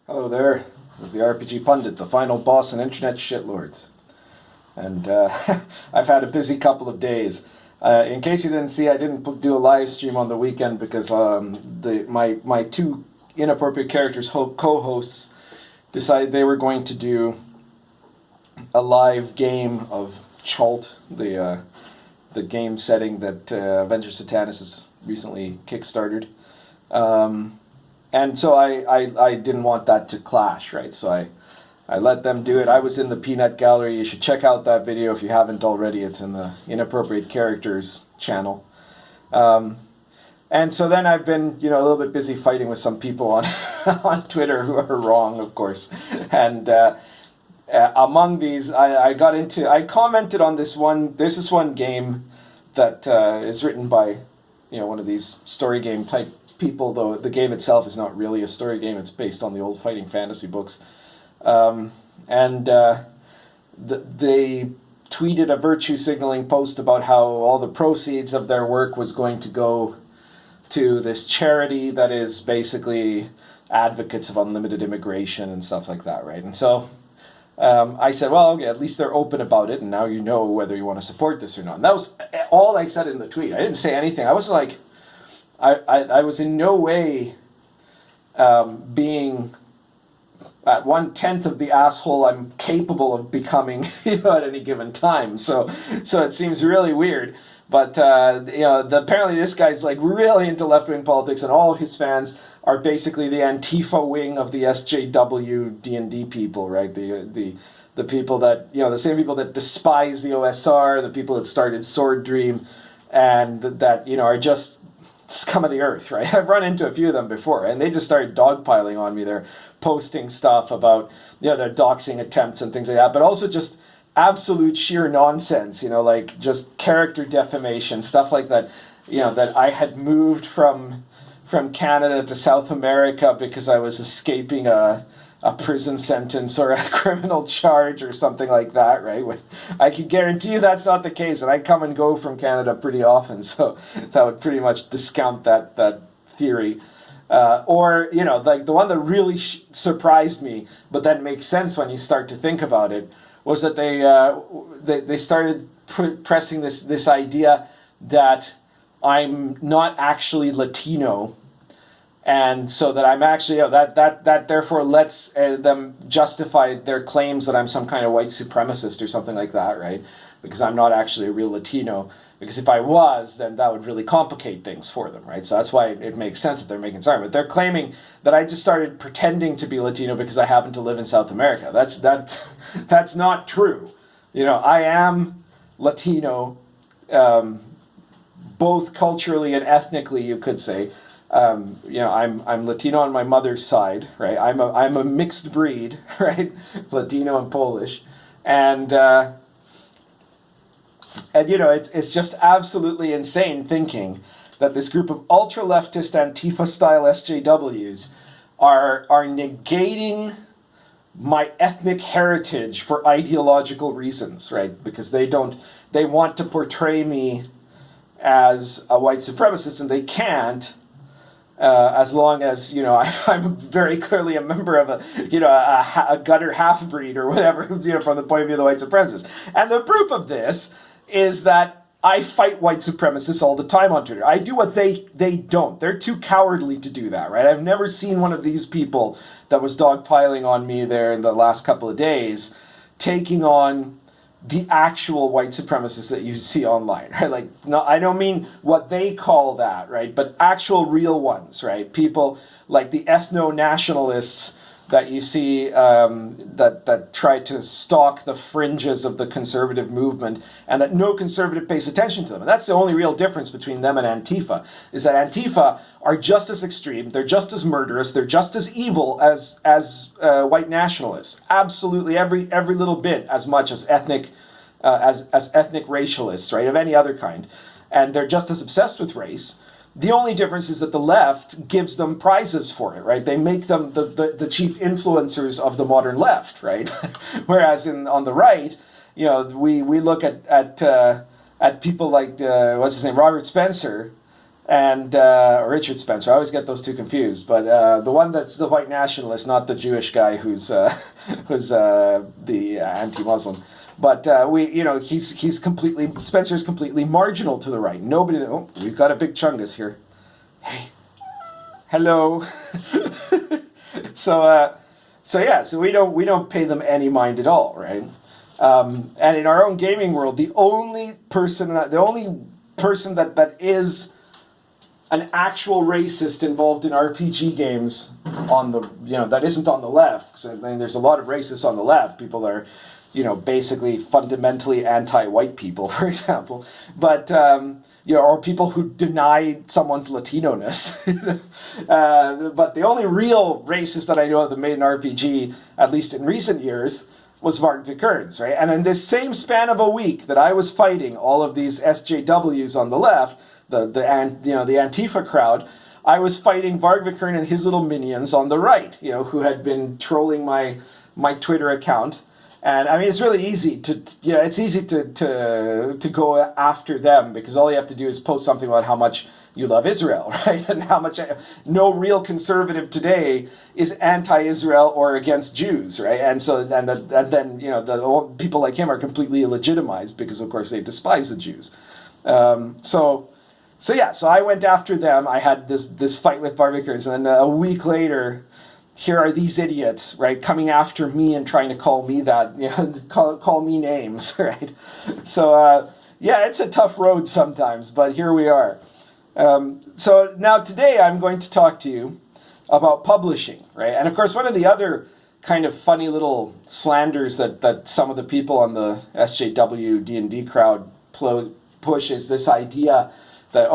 Hello there. This is the RPG Pundit, the final boss in Internet Shitlords. And I've had a busy couple of days. In case you didn't see, I didn't do a live stream on the weekend because my two inappropriate characters co-hosts decided they were going to do a live game of Chalt, the game setting that Avengers Satanis has recently kickstarted. And so I didn't want that to clash, right? So I let them do it. I was in the Peanut Gallery. You should check out that video if you haven't already. It's in the Inappropriate Characters channel. And so then I've been, a little bit busy fighting with some people on on Twitter who are wrong, of course. And among these, I commented on this one. There's this one game that is written by, one of these story game type people, though the game itself is not really a story game. It's based on the old fighting fantasy books. They tweeted a virtue signaling post about how all the proceeds of their work was going to go to this charity that is basically advocates of unlimited immigration and stuff like that, right? And so I said, well, okay, at least they're open about it, and now you know whether you want to support this or not. And that was all I said in the tweet. I didn't say anything. I was like, I was in no way being at 1/10 of the asshole I'm capable of becoming, at any given time. So it seems really weird. But apparently this guy's like really into left-wing politics, and all of his fans are basically the Antifa wing of the SJW D&D people, right? The people that the same people that despise the OSR, the people that started Sword Dream, and that are just scum of the earth, right? I've run into a few of them before, and they just started dogpiling on me. They're posting stuff about their doxing attempts and things like that, but also just absolute sheer nonsense, like just character defamation, stuff like that, that I had moved from Canada to South America because I was escaping a prison sentence or a criminal charge or something like that, right? I can guarantee you that's not the case, and I come and go from Canada pretty often, so that would pretty much discount that theory. Like the one that really surprised me, but that makes sense when you start to think about it, was that they started pressing this idea that I'm not actually Latino, and so that I'm actually that therefore lets them justify their claims that I'm some kind of white supremacist or something like that, right? Because I'm not actually a real Latino. Because if I was, then that would really complicate things for them, right? So that's why it makes sense that they're making this argument. They're claiming that I just started pretending to be Latino because I happen to live in South America. That's not true. I am Latino, both culturally and ethnically, you could say. I'm Latino on my mother's side, right? I'm a mixed breed, right? Latino and Polish, and it's just absolutely insane thinking that this group of ultra-leftist Antifa-style SJWs are negating my ethnic heritage for ideological reasons, right? Because they want to portray me as a white supremacist, and they can't, as long as I'm very clearly a member of a gutter half-breed or whatever, from the point of view of the white supremacists. And the proof of this is that I fight white supremacists all the time on Twitter. I do what they don't. They're too cowardly to do that, right? I've never seen one of these people that was dogpiling on me there in the last couple of days taking on the actual white supremacists that you see online, right? Like, no, I don't mean what they call that, right? But actual real ones, right? People like the ethno-nationalists that you see that try to stalk the fringes of the conservative movement, and that no conservative pays attention to them. And that's the only real difference between them and Antifa, is that Antifa are just as extreme, they're just as murderous, they're just as evil as white nationalists. Absolutely every little bit as much as ethnic racialists, right, of any other kind. And they're just as obsessed with race. The only difference is that the left gives them prizes for it, right? They make them the chief influencers of the modern left, right? Whereas on the right, we look at people like what's his name, Robert Spencer, and or Richard Spencer. I always get those two confused. But the one that's the white nationalist, not the Jewish guy who's the anti-Muslim. But he's completely Spencer's completely marginal to the right. Nobody. Oh, we've got a big chungus here. Hey, hello. So we don't pay them any mind at all, right? And in our own gaming world, the only person that is an actual racist involved in RPG games that isn't on the left. 'Cause, I mean, there's a lot of racists on the left. People are, basically fundamentally anti-white people, for example. But or people who deny someone's Latino-ness. But the only real racist that I know that made an RPG, at least in recent years, was Varg Vikernes, right? And in this same span of a week that I was fighting all of these SJWs on the left, the Antifa crowd, I was fighting Varg Vikernes and his little minions on the right, who had been trolling my Twitter account. And I mean, it's really easy to go after them, because all you have to do is post something about how much you love Israel, right? And how much no real conservative today is anti-Israel or against Jews, right? And then the people like him are completely illegitimized because, of course, they despise the Jews. So I went after them. I had this fight with Barbicers, and then a week later, here are these idiots, right, coming after me and trying to call me that, call me names, right? So it's a tough road sometimes, but here we are. So now today I'm going to talk to you about publishing, right? And of course, one of the other kind of funny little slanders that some of the people on the SJW D&D crowd push is this idea that,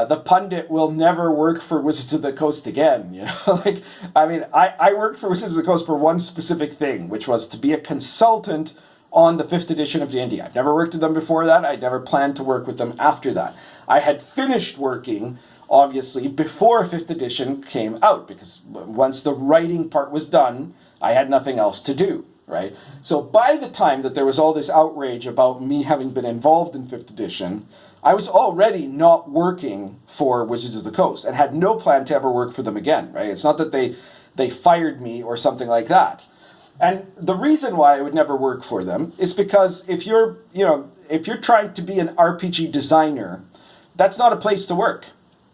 the pundit will never work for Wizards of the Coast again. I worked for Wizards of the Coast for one specific thing, which was to be a consultant on the 5th edition of D&D. I've never worked with them before that. I never planned to work with them after that. I had finished working, obviously, before 5th edition came out, because once the writing part was done, I had nothing else to do, right? So by the time that there was all this outrage about me having been involved in 5th edition, I was already not working for Wizards of the Coast and had no plan to ever work for them again, right? It's not that they fired me or something like that. And the reason why I would never work for them is because if you're trying to be an RPG designer, that's not a place to work.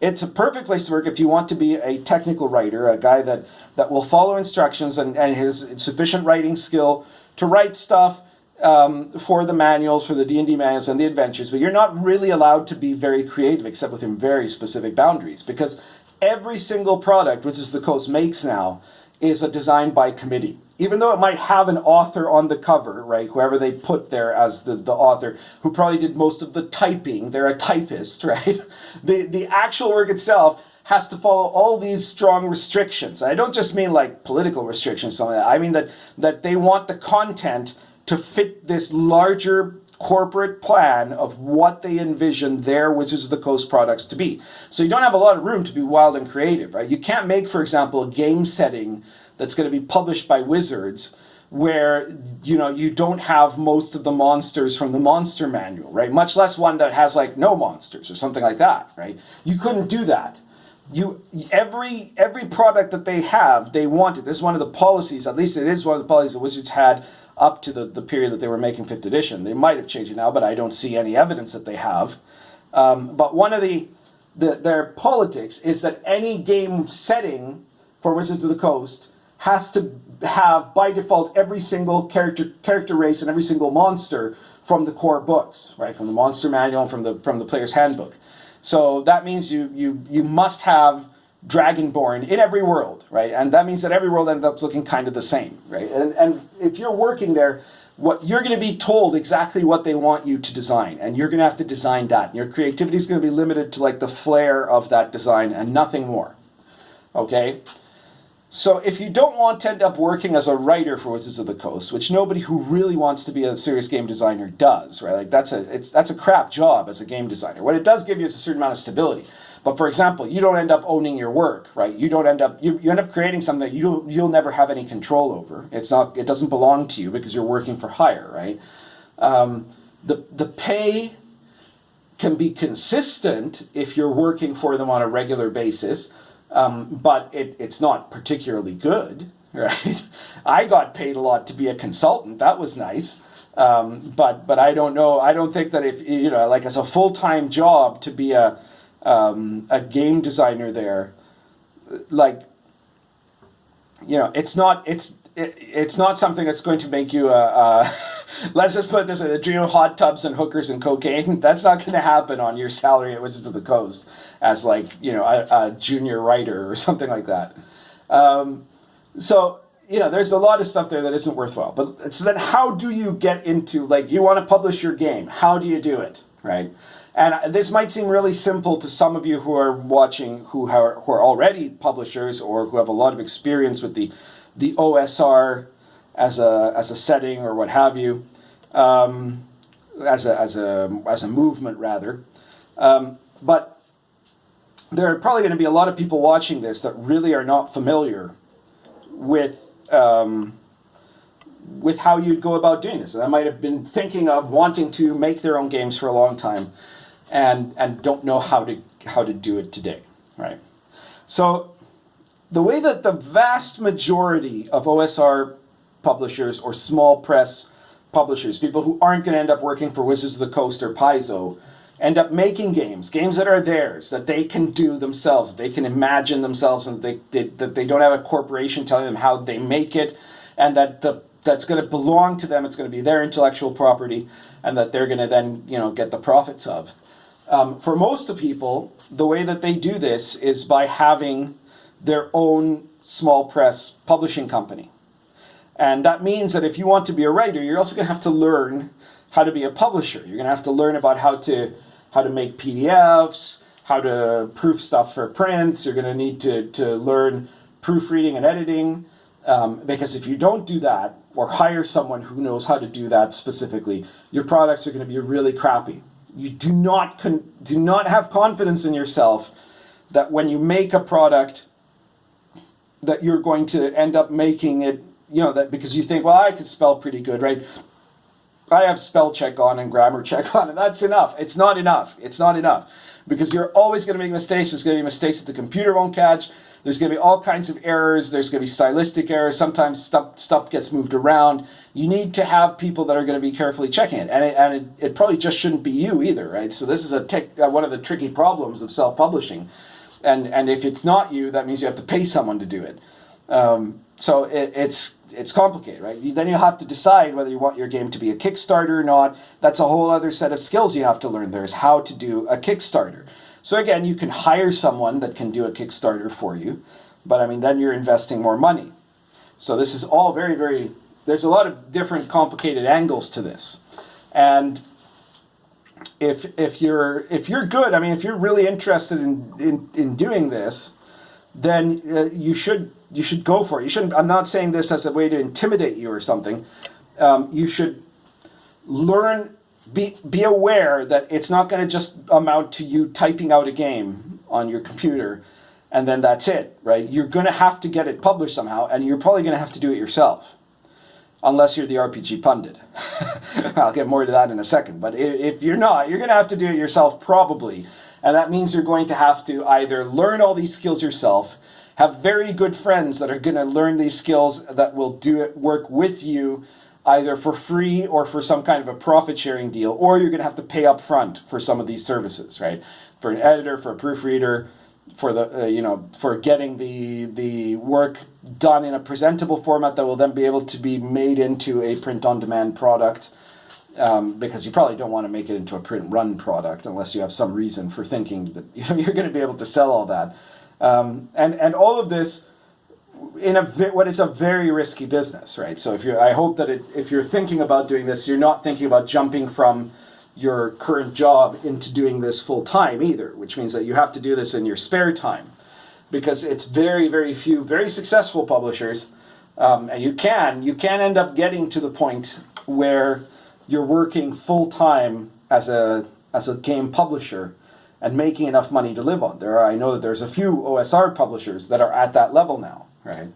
It's a perfect place to work if you want to be a technical writer, a guy that will follow instructions and has sufficient writing skill to write stuff for the manuals, for the D&D manuals and the adventures, but you're not really allowed to be very creative except within very specific boundaries, because every single product which is the Coast makes now is a design by committee. Even though it might have an author on the cover, right, whoever they put there as the author, who probably did most of the typing, they're a typist, right? The actual work itself has to follow all these strong restrictions. And I don't just mean like political restrictions, something like that. I mean that they want the content to fit this larger corporate plan of what they envision their Wizards of the Coast products to be. So you don't have a lot of room to be wild and creative, right? You can't make, for example, a game setting that's going to be published by Wizards where, you don't have most of the monsters from the monster manual, right? Much less one that has like no monsters or something like that, right? You couldn't do that. Every product that they have, they wanted. This is one of the policies, at least it is one of the policies the Wizards had up to the period that they were making 5th edition. They might have changed it now, but I don't see any evidence that they have. But one of their politics is that any game setting for Wizards of the Coast has to have, by default, every single character race and every single monster from the core books, right? From the monster manual, from the player's handbook. So that means you must have Dragonborn in every world, right? And that means that every world ends up looking kind of the same, right? And if you're working there, what you're going to be told exactly what they want you to design, and you're going to have to design that. And your creativity is going to be limited to like the flair of that design and nothing more. Okay? So if you don't want to end up working as a writer for Wizards of the Coast, which nobody who really wants to be a serious game designer does, right? Like that's a crap job as a game designer. What it does give you is a certain amount of stability. But for example, you don't end up owning your work, right? You end up creating something that you'll never have any control over. It doesn't belong to you because you're working for hire, right? The pay can be consistent if you're working for them on a regular basis, but it's not particularly good, right? I got paid a lot to be a consultant. That was nice. But I don't know. I don't think that if, like as a full-time job to be a game designer there, like, it's not something that's going to make you let's just put it this way, the dream of hot tubs and hookers and cocaine, that's not going to happen on your salary at Wizards of the Coast as like, a junior writer or something like that. So, there's a lot of stuff there that isn't worthwhile. But so then how do you get into, like, you want to publish your game. How do you do it, right? And this might seem really simple to some of you who are watching, who are already publishers or who have a lot of experience with the OSR as a setting or what have you, as a movement rather. But there are probably going to be a lot of people watching this that really are not familiar with how you'd go about doing this. And I might have been thinking of wanting to make their own games for a long time and don't know how to do it today, right? So the way that the vast majority of OSR publishers or small press publishers, people who aren't going to end up working for Wizards of the Coast or Paizo, end up making games that are theirs, that they can do themselves, that they can imagine themselves, and that they don't have a corporation telling them how they make it, and that's going to belong to them, it's going to be their intellectual property, and that they're going to then get the profits of. For most of people, the way that they do this is by having their own small press publishing company. And that means that if you want to be a writer, you're also going to have to learn how to be a publisher. You're going to have to learn about how to make PDFs, how to proof stuff for prints. You're going to need to learn proofreading and editing. Because if you don't do that, or hire someone who knows how to do that specifically, your products are going to be really crappy. You do not have confidence in yourself that when you make a product that you're going to end up making it, that because you think, well, I could spell pretty good, right? I have spell check on and grammar check on, and that's enough. It's not enough. It's not enough. Because you're always going to make mistakes. There's going to be mistakes that the computer won't catch. There's going to be all kinds of errors. There's going to be stylistic errors. Sometimes stuff gets moved around. You need to have people that are going to be carefully checking it. And it probably just shouldn't be you either, right? So this is one of the tricky problems of self-publishing. And if it's not you, that means you have to pay someone to do it. So it's complicated, right? Then you have to decide whether you want your game to be a Kickstarter or not. That's a whole other set of skills you have to learn. There's how to do a Kickstarter. So again, you can hire someone that can do a Kickstarter for you, but then you're investing more money. So this is all very, very, there's a lot of different complicated angles to this. And if you're good, if you're really interested in doing this, then you should go for it. You shouldn't. I'm not saying this as a way to intimidate you or something. You should learn. Be aware that it's not going to just amount to you typing out a game on your computer, and then that's it, right? You're going to have to get it published somehow, and you're probably going to have to do it yourself, unless you're the RPG pundit. I'll get more to that in a second. But if you're not, you're going to have to do it yourself probably. And that means you're going to have to either learn all these skills yourself, have very good friends that are going to learn these skills that will work with you either for free or for some kind of a profit sharing deal, or you're going to have to pay up front for some of these services, right? For an editor, for a proofreader, for the for getting the work done in a presentable format that will then be able to be made into a print-on-demand product. Because you probably don't want to make it into a print-run product unless you have some reason for thinking that you're going to be able to sell all that. And all of this in what is a very risky business, right? So I hope that if you're thinking about doing this, you're not thinking about jumping from your current job into doing this full time either, which means that you have to do this in your spare time, because it's very, very few very successful publishers, and you can end up getting to the point where you're working full time as a game publisher and making enough money to live on. I know that there's a few OSR publishers that are at that level now, right?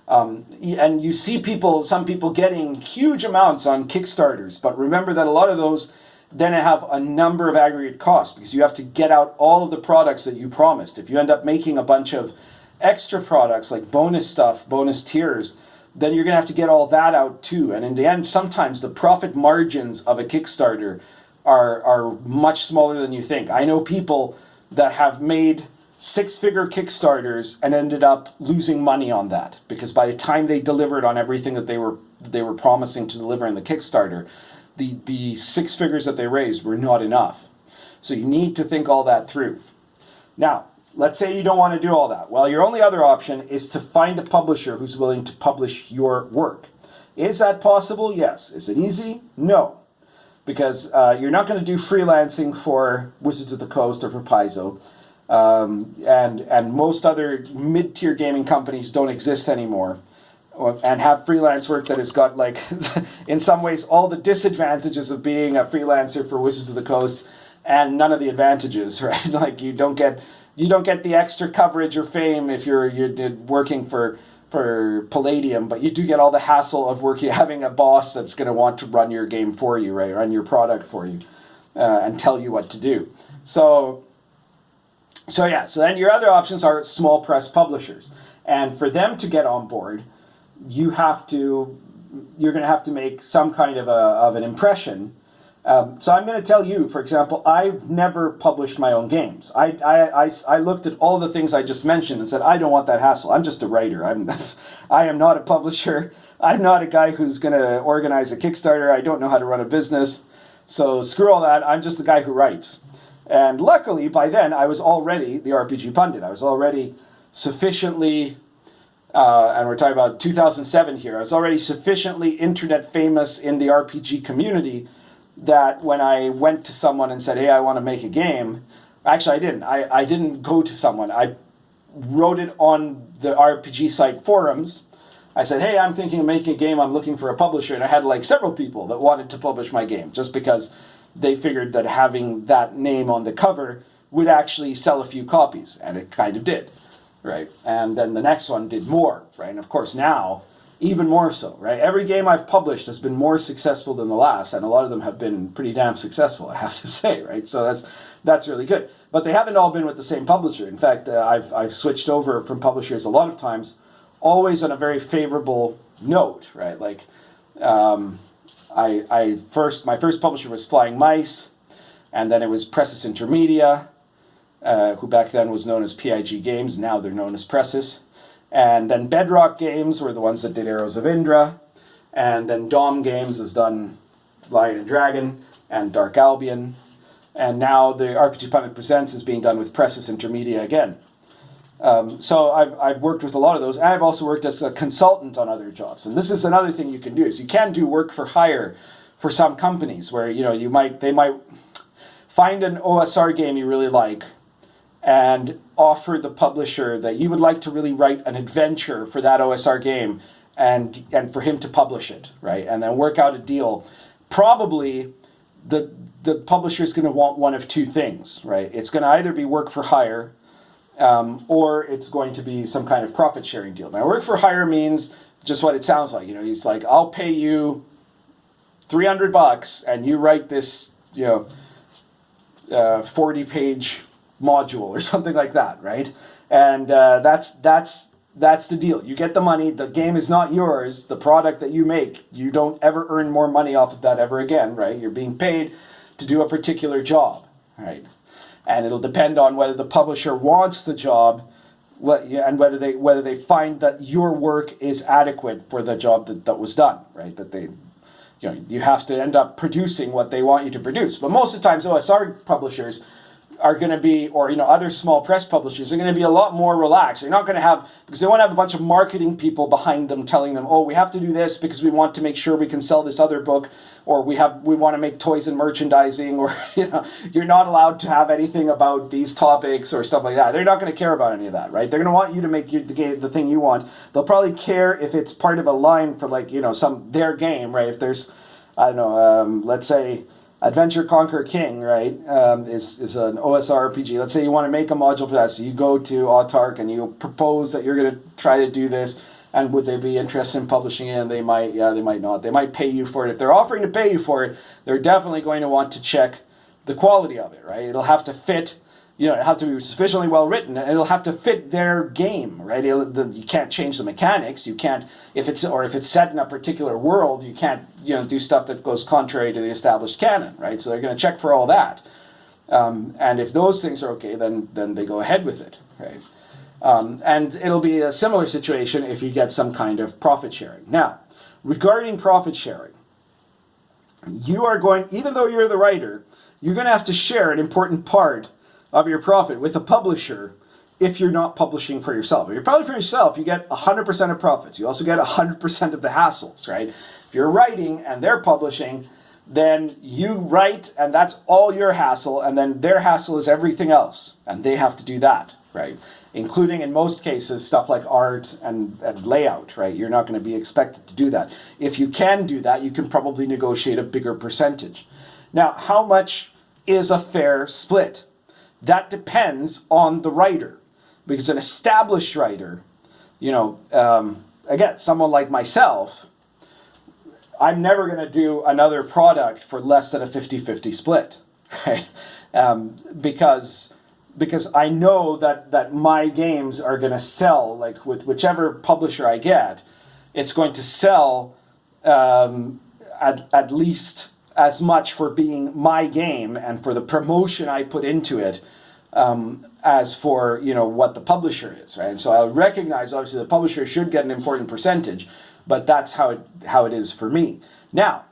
And you see some people getting huge amounts on Kickstarters, but remember that a lot of those, then have a number of aggregate costs because you have to get out all of the products that you promised. If you end up making a bunch of extra products like bonus stuff, bonus tiers, then you're going to have to get all that out too. And in the end, sometimes the profit margins of a Kickstarter are much smaller than you think. I know people that have made six-figure Kickstarters and ended up losing money on that because by the time they delivered on everything that they were promising to deliver in the Kickstarter, the six figures that they raised were not enough. So you need to think all that through. Now, let's say you don't want to do all that. Well, your only other option is to find a publisher who's willing to publish your work. Is that possible? Yes. Is it easy? No. Because you're not going to do freelancing for Wizards of the Coast or for Paizo. And most other mid-tier gaming companies don't exist anymore. And have freelance work that has got, like, in some ways, all the disadvantages of being a freelancer for Wizards of the Coast and none of the advantages, right? Like, you don't get the extra coverage or fame if you're working for Palladium, but you do get all the hassle of having a boss that's going to want to run your game for you, right? Run your product for you and tell you what to do. So then your other options are small press publishers. And for them to get on board, you're going to have to make some kind of an impression. So I'm going to tell you, for example, I've never published my own games. I looked at all the things I just mentioned and said, I don't want that hassle. I'm just a writer. I am not a publisher. I'm not a guy who's going to organize a Kickstarter. I don't know how to run a business. So screw all that. I'm just the guy who writes. And luckily, by then, I was already the RPG pundit. I was already sufficiently... and we're talking about 2007 here. I was already sufficiently internet famous in the RPG community that when I went to someone and said, hey, I want to make a game, actually I didn't. I didn't go to someone. I wrote it on the RPG site forums. I said, hey, I'm thinking of making a game. I'm looking for a publisher. And I had like several people that wanted to publish my game just because they figured that having that name on the cover would actually sell a few copies. And it kind of did. Right, and then the next one did more, right? And of course now, even more so, right? Every game I've published has been more successful than the last, and a lot of them have been pretty damn successful, I have to say, right? So that's really good. But they haven't all been with the same publisher. In fact, I've switched over from publishers a lot of times, always on a very favorable note, right? Like, my first publisher was Flying Mice, and then it was Presses Intermedia. Who back then was known as PIG Games, now they're known as Presses. And then Bedrock Games were the ones that did Arrows of Indra. And then Dom Games has done Lion and Dragon and Dark Albion. And now the RPG Pundit Presents is being done with Presses Intermedia again. So I've worked with a lot of those. And I've also worked as a consultant on other jobs. And this is another thing you can do, is you can do work for hire for some companies where, you know, they might find an OSR game you really like and offer the publisher that you would like to really write an adventure for that OSR game and for him to publish it, right? And then work out a deal. Probably the publisher is going to want one of two things, right? It's going to either be work for hire or it's going to be some kind of profit sharing deal. Now, work for hire means just what it sounds like. You know, he's like, I'll pay you $300 and you write this, 40-page module or something like that, right? And that's the deal. You get the money. The game is not yours. The product that you make, you don't ever earn more money off of that ever again, right? You're being paid to do a particular job, right? And it'll depend on whether the publisher wants the job, and whether they find that your work is adequate for the job that was done, right? That they, you have to end up producing what they want you to produce. But most of the times, OSR publishers are going to be, or other small press publishers are going to be a lot more relaxed. They're not going to have, because they want to have a bunch of marketing people behind them telling them, oh, we have to do this because we want to make sure we can sell this other book, or we want to make toys and merchandising, or you're not allowed to have anything about these topics or stuff like that. They're not going to care about any of that, right? They're going to want you to make the thing you want. They'll probably care if it's part of a line for their game, right? If there's, I don't know, let's say Adventure Conquer King, right, is an OSR RPG. Let's say you want to make a module for that. So you go to Autark and you propose that you're going to try to do this. And would they be interested in publishing it? And they might, yeah, they might not. They might pay you for it. If they're offering to pay you for it, they're definitely going to want to check the quality of it, right? It'll have to fit, it'll have to be sufficiently well written, and it'll have to fit their game, right? You can't change the mechanics. You can't, if it's set in a particular world, you can't, do stuff that goes contrary to the established canon, right? So they're going to check for all that. And if those things are okay, then they go ahead with it, right? And it'll be a similar situation if you get some kind of profit sharing. Now, regarding profit sharing, you are going, even though you're the writer, you're going to have to share an important part of your profit with a publisher if you're not publishing for yourself. If you're publishing for yourself, you get 100% of profits. You also get 100% of the hassles, right? If you're writing and they're publishing, then you write and that's all your hassle, and then their hassle is everything else, and they have to do that, right? Including, in most cases, stuff like art and layout, right? You're not going to be expected to do that. If you can do that, you can probably negotiate a bigger percentage. Now, how much is a fair split? That depends on the writer. Because an established writer, again, someone like myself, I'm never going to do another product for less than a 50-50 split, right? Because I know that my games are going to sell, like with whichever publisher I get, it's going to sell at least as much for being my game and for the promotion I put into it as for what the publisher is, right? And so I recognize obviously the publisher should get an important percentage, but that's how it is for me. Now,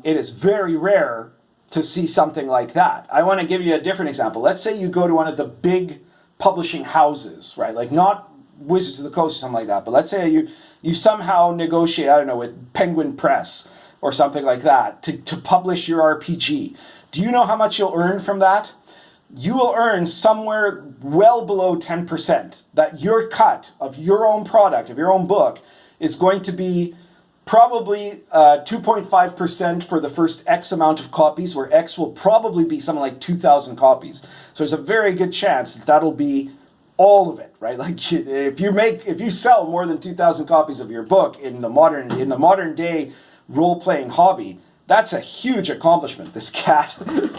it is very rare to see something like that. I want to give you a different example. Let's say you go to one of the big publishing houses, right? Like not Wizards of the Coast or something like that, but let's say you somehow negotiate, I don't know, with Penguin Press or something like that to publish your RPG. Do you know how much you'll earn from that? You will earn somewhere well below 10%. That your cut of your own product, of your own book, is going to be probably 2.5% for the first X amount of copies, where X will probably be something like 2,000 copies. So there's a very good chance that that'll be all of it, right? Like if you sell more than 2,000 copies of your book in the modern day role-playing hobby, that's a huge accomplishment. This cat,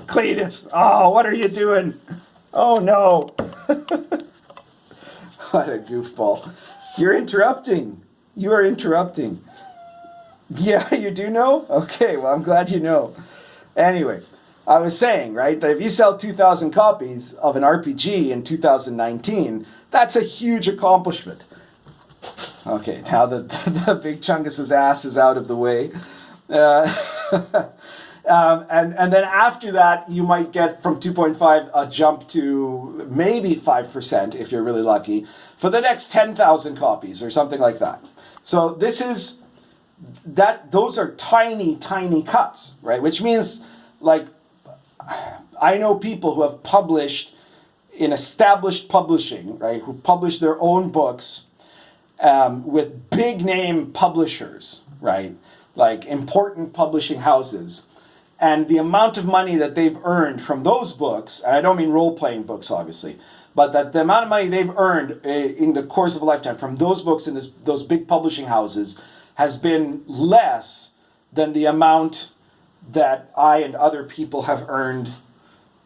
Cletus, oh, what are you doing? Oh no. What a goofball. You're interrupting. You are interrupting. Yeah, you do know? Okay, well, I'm glad you know. Anyway, I was saying, right, that if you sell 2,000 copies of an RPG in 2019, that's a huge accomplishment. Okay, now that the big Chungus's ass is out of the way. And then after that, you might get from 2.5 a jump to maybe 5% if you're really lucky for the next 10,000 copies or something like that. So those are tiny, tiny cuts, right? Which means, like, I know people who have published in established publishing, right? Who publish their own books with big name publishers, right? Like important publishing houses. And the amount of money that they've earned from those books, and I don't mean role-playing books, obviously, but that the amount of money they've earned in the course of a lifetime from those books in those big publishing houses has been less than the amount that I and other people have earned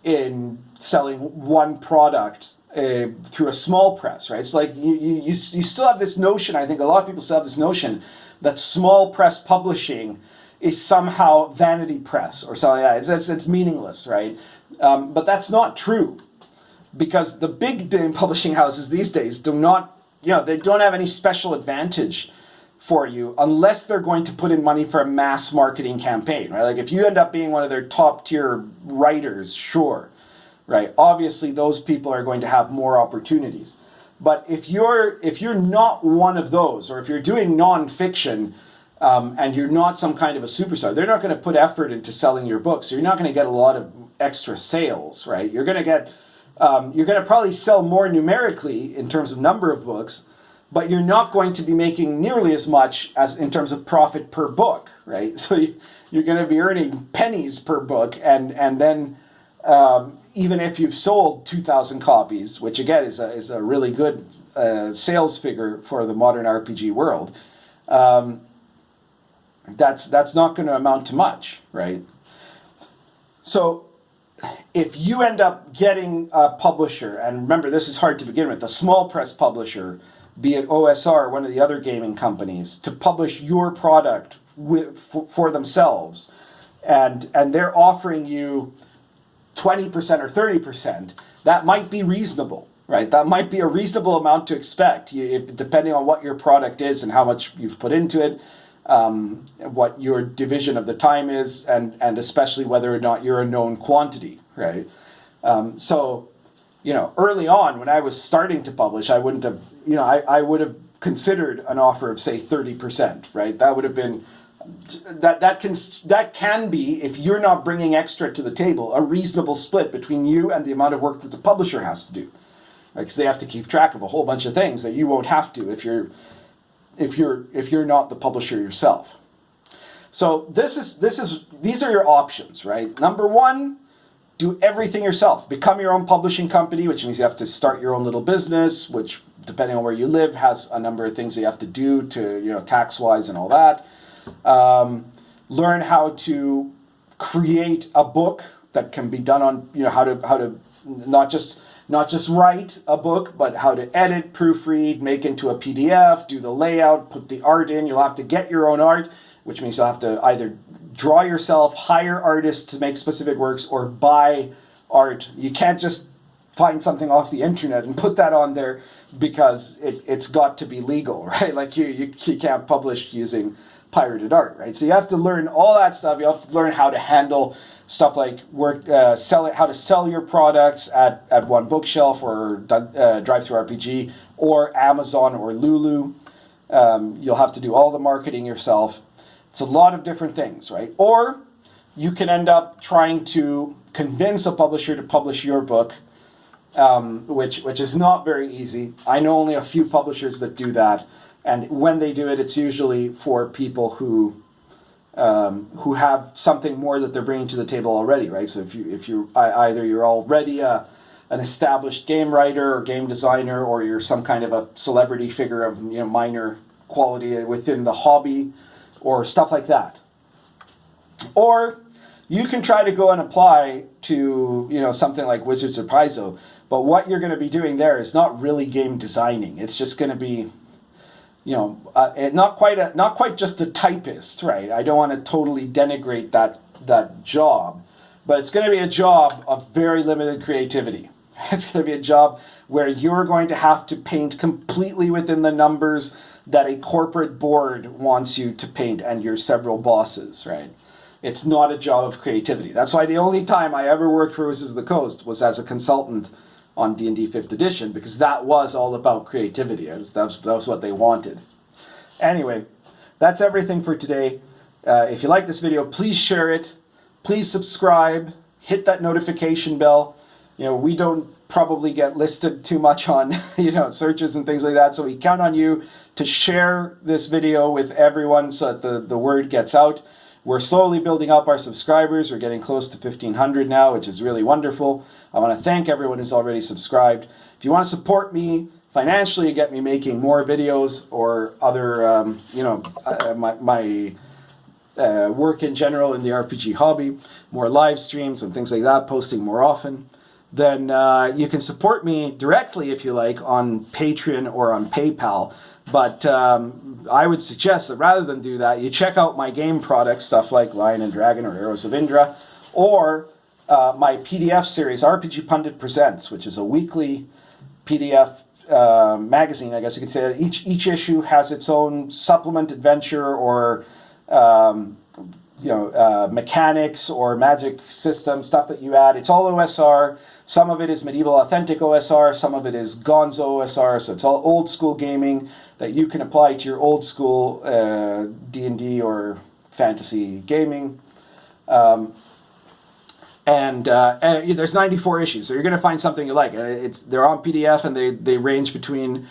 in selling one product through a small press, right? It's like you still have this notion, I think a lot of people still have this notion that small press publishing is somehow vanity press or something like that. It's meaningless, right? But that's not true, because the big name publishing houses these days they don't have any special advantage for you unless they're going to put in money for a mass marketing campaign, right? Like if you end up being one of their top tier writers, sure, right? Obviously those people are going to have more opportunities. But if you're not one of those, or if you're doing nonfiction and you're not some kind of a superstar, they're not going to put effort into selling your books. So you're not going to get a lot of extra sales, right? You're going to probably sell more numerically in terms of number of books, but you're not going to be making nearly as much as in terms of profit per book, right? So you're going to be earning pennies per book, and then even if you've sold 2,000 copies, which again is a really good sales figure for the modern RPG world, that's not going to amount to much, right? So if you end up getting a publisher, and remember this is hard to begin with, a small press publisher, be it OSR or one of the other gaming companies, to publish your product for themselves, and they're offering you 20% or 30%, that might be reasonable, right? That might be a reasonable amount to expect, depending on what your product is and how much you've put into it, what your division of the time is, and especially whether or not you're a known quantity, right? So, early on when I was starting to publish, I wouldn't have, I would have considered an offer of say 30%, right? That would have been, that can be, if you're not bringing extra to the table, a reasonable split between you and the amount of work that the publisher has to do, right? Because they have to keep track of a whole bunch of things that you won't have to if you're not the publisher yourself. So these are your options, right? Number one, do everything yourself. Become your own publishing company, which means you have to start your own little business, which, depending on where you live, has a number of things that you have to do to, tax-wise and all that. Learn how to create a book that can be done on, how to not just write a book, but how to edit, proofread, make into a PDF, do the layout, put the art in. You'll have to get your own art, which means you'll have to either draw yourself, hire artists to make specific works, or buy art. You can't just find something off the internet and put that on there, because it's got to be legal, right? Like you can't publish using pirated art, right? So you have to learn all that stuff. You have to learn how to handle stuff like how to sell your products at One Bookshelf or Drive-Thru RPG or Amazon or Lulu. You'll have to do all the marketing yourself. It's a lot of different things, right? Or you can end up trying to convince a publisher to publish your book, which is not very easy. I know only a few publishers that do that, and when they do it, it's usually for people who have something more that they're bringing to the table already, right? So if you either you're already an established game writer or game designer, or you're some kind of a celebrity figure of minor quality within the hobby, or stuff like that. Or you can try to go and apply to something like Wizards or Paizo, but what you're going to be doing there is not really game designing. It's just going to be not quite just a typist, right? I don't want to totally denigrate that job, but it's going to be a job of very limited creativity. It's going to be a job where you're going to have to paint completely within the numbers that a corporate board wants you to paint and your several bosses, right? It's not a job of creativity. That's why the only time I ever worked for Wizards of the Coast was as a consultant on D&D 5th edition, because that was all about creativity. That was what they wanted. Anyway, that's everything for today. If you like this video, please share it. Please subscribe. Hit that notification bell. We don't probably get listed too much on searches and things like that, so we count on you to share this video with everyone so that the word gets out. We're slowly building up our subscribers. We're getting close to 1,500 now, which is really wonderful. I want to thank everyone who's already subscribed. If you want to support me financially, get me making more videos or other, my work in general in the RPG hobby, more live streams and things like that, posting more often, then you can support me directly, if you like, on Patreon or on PayPal. But I would suggest that rather than do that, you check out my game products, stuff like Lion and Dragon or Arrows of Indra, or my PDF series, RPG Pundit Presents, which is a weekly PDF magazine, I guess you could say. Each issue has its own supplement, adventure, or mechanics or magic system stuff that you add. It's all OSR. Some of it is medieval authentic OSR. Some of it is Gonzo OSR. So it's all old school gaming that you can apply to your old school D&D or fantasy gaming. And there's 94 issues, so you're going to find something you like. They're on PDF, and they range between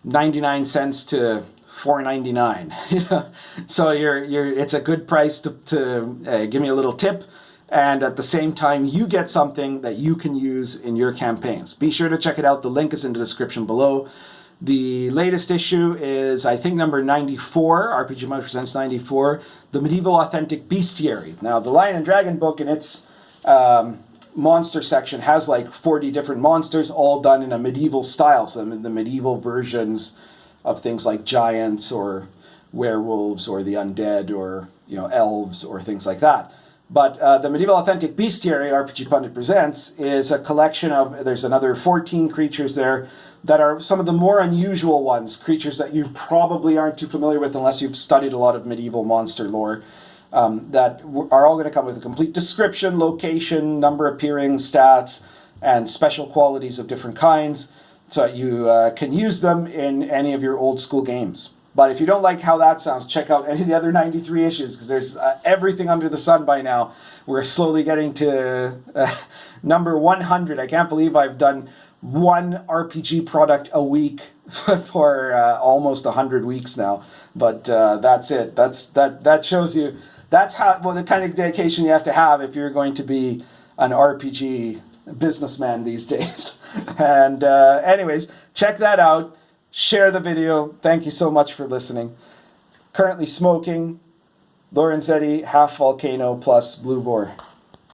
99 cents to $4.99. So it's a good price to give me a little tip. and at the same time you get something that you can use in your campaigns. Be sure to check it out. The link is in the description below. The latest issue is, I think, number 94, RPG Money Presents 94, The Medieval Authentic Bestiary. Now, the Lion and Dragon book in its monster section has like 40 different monsters, all done in a medieval style. So the medieval versions of things like giants or werewolves or the undead or, you know, elves or things like that. But the Medieval Authentic Bestiary, RPG Pundit Presents, is a collection of, there's another 14 creatures there that are some of the more unusual ones, creatures that you probably aren't too familiar with unless you've studied a lot of medieval monster lore, that are all going to come with a complete description, location, number appearing, stats, and special qualities of different kinds, so that you can use them in any of your old school games. But if you don't like how that sounds, check out any of the other 93 issues, because there's everything under the sun by now. We're slowly getting to number 100. I can't believe I've done one RPG product a week for almost 100 weeks now. But that's it. That shows you, that's how, well, the kind of dedication you have to have if you're going to be an RPG businessman these days. And anyways, check that out. Share the video. Thank you so much for listening. Currently smoking Lorenzetti Half Volcano plus Blue Boar.